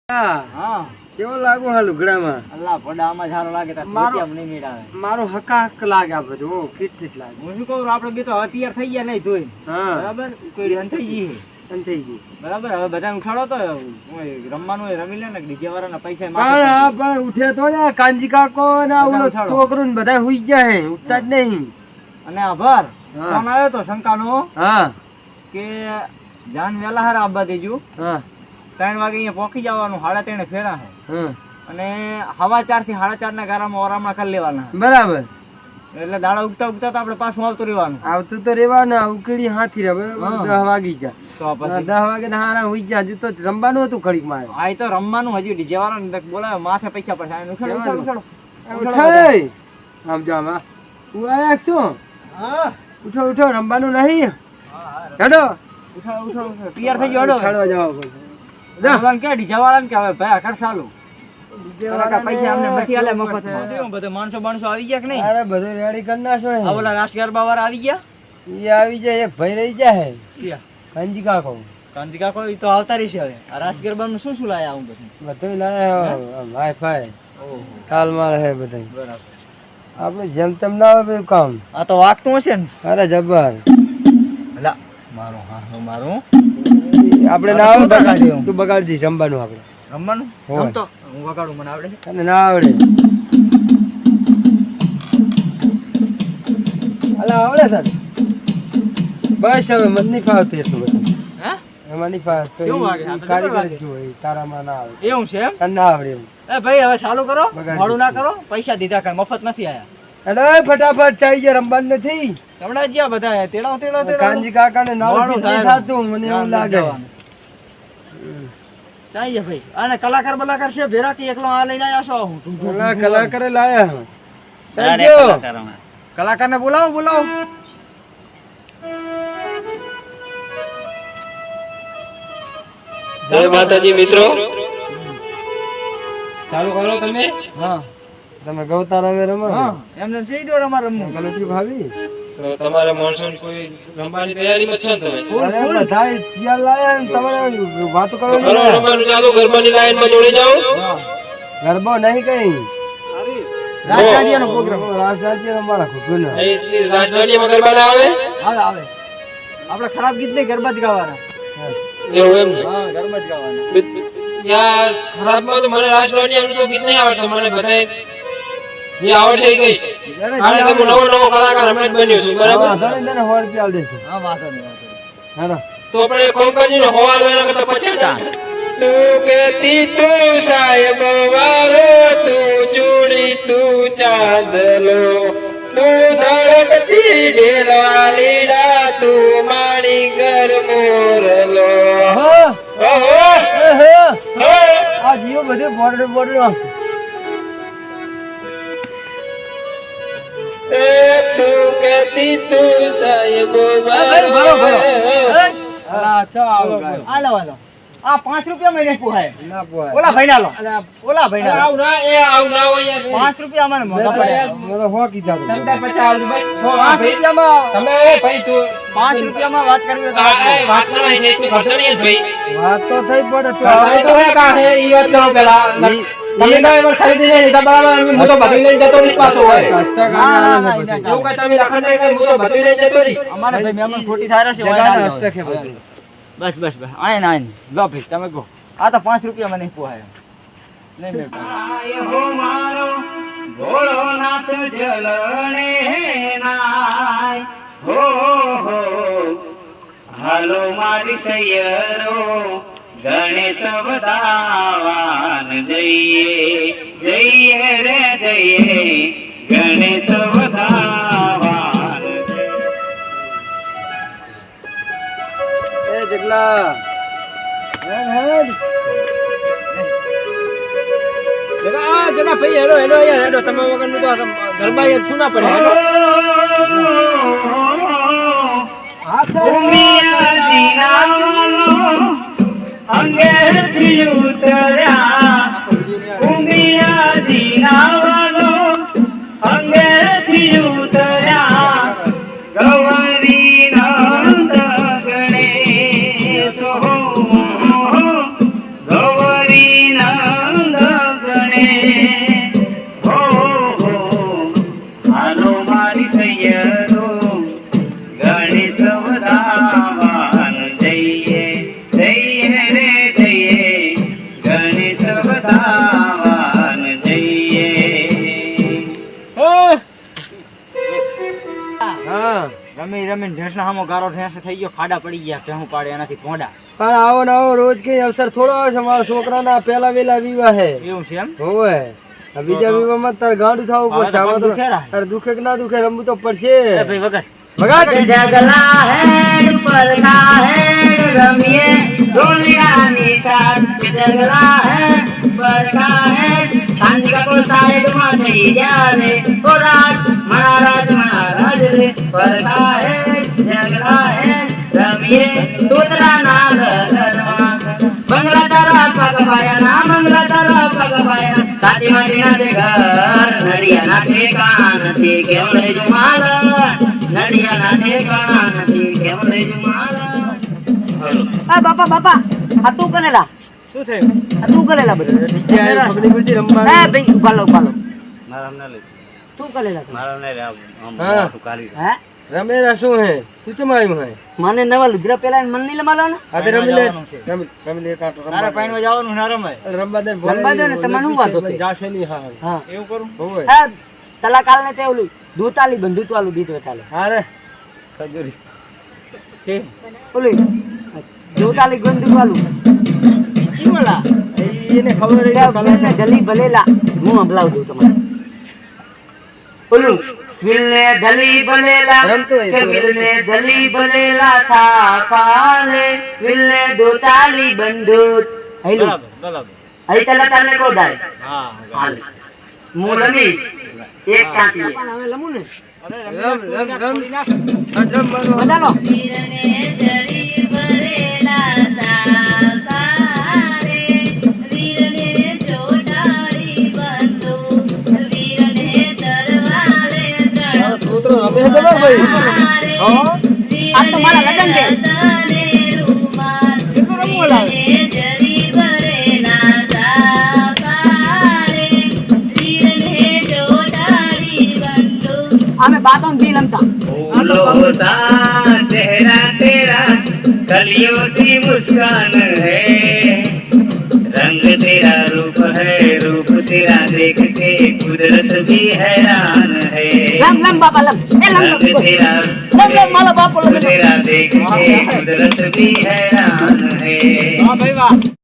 હા કેવો લાગુ હા લુગડામાં? અલ્લા પડામાં સારો લાગે તા કેમ નહીં મેળાવે. મારો હકાક લાગે આ બધું. ઓ કેટલી લાગે. હું શું કહું આપણે બે તો અત્યાર થઈ ગયા નહીં જોઈ. હા બરાબર કોઈ રન થઈ ગઈ થઈ ગઈ બરાબર. હવે બધા ઉઠાડો તો રમવાનું હોય રમી લે ને ડીજે વાળાના પૈસા પણ ઉઠે તો ને કાંજી કાકો ને ઓલો છોકરો ને બધા હુઈ ગયા હે ઉઠતા જ નહીં. અને આભાર ફોન આવ્યો તો શંકાનો હા કે જાન વેલા હાર આવવા દેજો. હા 3 વાગે અહીંયા પહોંચી જવાનું. 3:30 ફેરા છે અને 4:15 થી 4:30 ના ગારામાં ઓરામણા કરી લેવાના. બરાબર. એટલે દાડા ઉગતા ઉગતા તો આપણે પાછું આવતું રહેવાનું. ઉકળી હાથી રે બરાબર. 10 વાગી જા તો પછી 10 વાગે હારા હોઈ જા. હજુ તો રમવાનું હતું ઘડીક માં. આ તો રમવાનું હજી ડીજે વાળાને બોલાવે માથે પૈસા પડશે. આમ જા માં હું આયા છું. હા ઉઠો રમવાનું નહીં. હેડો ઉઠો તૈયાર થઈ ગયો. હેડો છાડવા જાવ કે ડીજે વાળાને કે હવે ભાઈ આખર ચાલુ પૈસા અમને નથી આલે મફતમાં. બધે માણસો આવી ગયા કે નહીં? અરે બધું રેડી કરી નાખો. આ ઓલા રાસ ગરબા વાળા આવી ગયા. એ આવી જાય. એક ભાઈ રહી જાય કાંજી કાકો. ઈ તો આવતા રહી છે. હવે આ રાસ ગરબાનું શું લાયા હું બધું લાયા. વાઈફાઈ કાલ માં રહે બધું. બરાબર. આપણે જેમ તેમ ના આવે બધું કામ. આ તો વાગતું હશે ને? અરે જબર. અલા મારું આપણે ના આવે તું બગાડી દઈશ રમવાનું. આપણે રમવાનું તો હું વગાડું. મને આવડે છે? તને ના આવડે? અલા આવડે તને? બસ હવે મને નહીં ફાવતું એટલું બધું. હે એમાં નહીં ફાવતું. કારીગર જોઈ તારામાં ના આવે. એવું છે એમ? તને ના આવડે એવું. એ ભાઈ હવે ચાલુ કરો. મોડું ના કરો. પૈસા દીધા કઈ મફત નથી આયા. અરે ફટાફટ ચાઈ જે રમવાનું નથી. હમણાં જ્યાં બધા તેડાવ કાંજી કાકાને નાળું થાતું મને એવું લાગે. ચાઈએ ભાઈ. અને કલાકાર બલાકાર છે ભેરા કે એકલો આ લઈને આયા છો? કલાકારે લાયા. કલાકારને બોલાવો. જય માતાજી મિત્રો. ચાલુ કરો તમે. હા તમે ગૌતા રમે રમો. હા એમને જઈ દો રમા રમવું. ગલતી ભાવી તો તમારે મોણસો કોઈ રમવાની તૈયારીમાં છો તમે? અરે બધા તૈયાર લાયા ને તમારે વાતો કરો. રમવાનું ચાલુ ગરબાની લાઈનમાં જોડી જાઓ. ગરબો નહીં કઈ રાજદાડિયાનો પ્રોગ્રામ. રાજદાડિયાનો મારા ખુગનો. રાજદાડિયામાં ગરબા ના આવે? આવે. આપણે ખરાબ ગીત નહીં ગરબા જ ગાવાના. એવું એમ? હા ગરબા જ ગાવાના. યાર ખરાબમાં તો મને રાજદાડિયાનું તો ગીત નહીં આવડતું. મને બધાય જે આવડે એ ગઈ. આને તો નવો કલાકાર હમણાં જ બન્યો છું. બરાબર? હા તને તને 100 રૂપિયા દેશે. હા વાંધો નહીં. હાલો તો આપણે કોમ કરજો ને હવા લેના કરતા 50. તું કેતી તું સાહેબ વારો તું જોડી તું ચાંદલો તું ધડકતી ઢેલવા લીડા તું માણી ઘર મોરલો. આ જીવો બધે બોર્ડર તું કેતી તું સાહેબ હાલો આ 5 રૂપિયા મહિને પોહાય. ઓલા ભાઈ ના લો. ઓલા ભાઈ ના આવ ના એ આવ ના હોય યાર. 5 રૂપિયા મને મોંઘા પડે. મને હો કીધા તો 50 ભાઈ. 5 રૂપિયામાં તમે ભાઈ તું 5 રૂપિયામાં વાત કરવી તો વાત કરવાની નહીં. તું કરતો નહીં ભાઈ. વાત તો થઈ પડે તો તો હે કા હે ઈ વાત કરો પેલા. તમે તો એમાં ખરીદી નહીં લીધા બરાબર. હું તો બધું લઈને જતો નહીં પાછો હોય. રસ્તા ના, કાઢી ના, એવું કઈ તમે લખણ નહીં કઈ. હું તો બધું લઈને જતો નહીં. અમારે ભાઈ મહેમાન ખોટી થાય છે. જગાના હસ્તે કે બધું. બસ આય લો ભાઈ તમે કહો. આ તો 5 રૂપિયા મને પોહાય નહીં મેળ પડે. આય હો મારો ભોળોનાથ જલણે નાય હો હાલો મારી સૈયરો ગણેશ વધાવાન જઈએ રે જઈએ ગણેશ વધાવાન. એ જગલા જગા ભાઈ હેલો યાર હેલો. તમે વગરનું તો ગરબા યાર શું ના પડે. અંગેથી ઉતર્યા ઉમિયા જીનાવાનો અંગેથી ઉતર્યા ગૌરી નંદ ગણેશ ગૌરી રમીને ઢેસના સામો ગારો ઢેસ થઈ ગયો, ખાડા પડી ગયા, ભેહું પાડે એનાથી ભોંડા. પણ આવો ને આવો રોજ કઈ અવસર થોડો આવે છે. મારા છોકરાના પહેલા વેલા વિવાહ હે. એવું છે એમ? હોવે. આ બીજા વિવાહમાં તારે ગાંડું થવું પડશે. આમાં તો તારે દુખે કે ના દુખે રમવું તો પડશે. એ ભાઈ વગર ભગાત જગલા હે પરખા હે રમીએ ઢોલિયાની સાથ જગલા હે પરખા હે સાંજ કો સાઈડ માં થઈ જાને ઓ રાત મહારાજ રે પરખા હે જગલા હે રમીએ તોતરા ના ઘરમાં બંગલા તારા પગપાયા ના બંગલા તારા પગપાયા સાચી માટીના છે ઘર નડિયાના ઠેકાણા નથી કેમ લઈ જો માલ નડિયાના ઠેકાણા નથી કેમ લઈ જો માલ. આ બાપા આ તું કરેલા શું થયું? આ તું કરેલા બધું પગડી ગુજી રમવા એ ભાઈ ઉભાલો મારા ના લઈ તું કરેલા મારા ને રે આમ હા. મોટું કાઢી હે રમેરા શું હે? તું ચમ આવ્યું હે? મને નવા લુગડા પેલા મન નહીં લમાલો ને આ તે રમી લે જવાનું છે. રમી લે કાંટો તારે પાણીમાં જવાનું ના રમાય. રમવા દે રમવા દે ને, તમને શું વાંધો છે? જાશે નહીં. હા હા એવું કરું? હોવે. હે તલાકાલ ને તે ઓલું દૂતાલી બંદૂક વાળું દીધું તાલે હારે ખજૂરી કે ઓલું દૂતાલી બંદૂક વાળું ઈ બોલા એને ખબર હે કે વિલને ગલી ભલેલા હું સંભળાવું દઉં તમારે ઓલું વિલને ગલી ભલેલા રમતો હોય કે વિલને ગલી ભલેલા થા પાલે વિલને દૂતાલી બંદૂક હેલું બરાબર અહીં તલાકાલ ને કો દાય હા હાલ હું રમી એક કાંટી હવે લમું ને રમ રમવાનું બધાનો છોકરો રમે છે ખબર ભાઈ? આ તો મારા લગન છે કેટલું રમવું લાવે અમે બાતોं भी लमता लोसा चेहरा तेरा कलियों सी मुस्कान है रंग तेरा रूप तेरा देख के कुदरत भी हैरान है लम बाबा लम ए लम रंग तेरा लम माला बापो लम तेरा देख के कुदरत भी हैरान है હા ભાઈ વાહ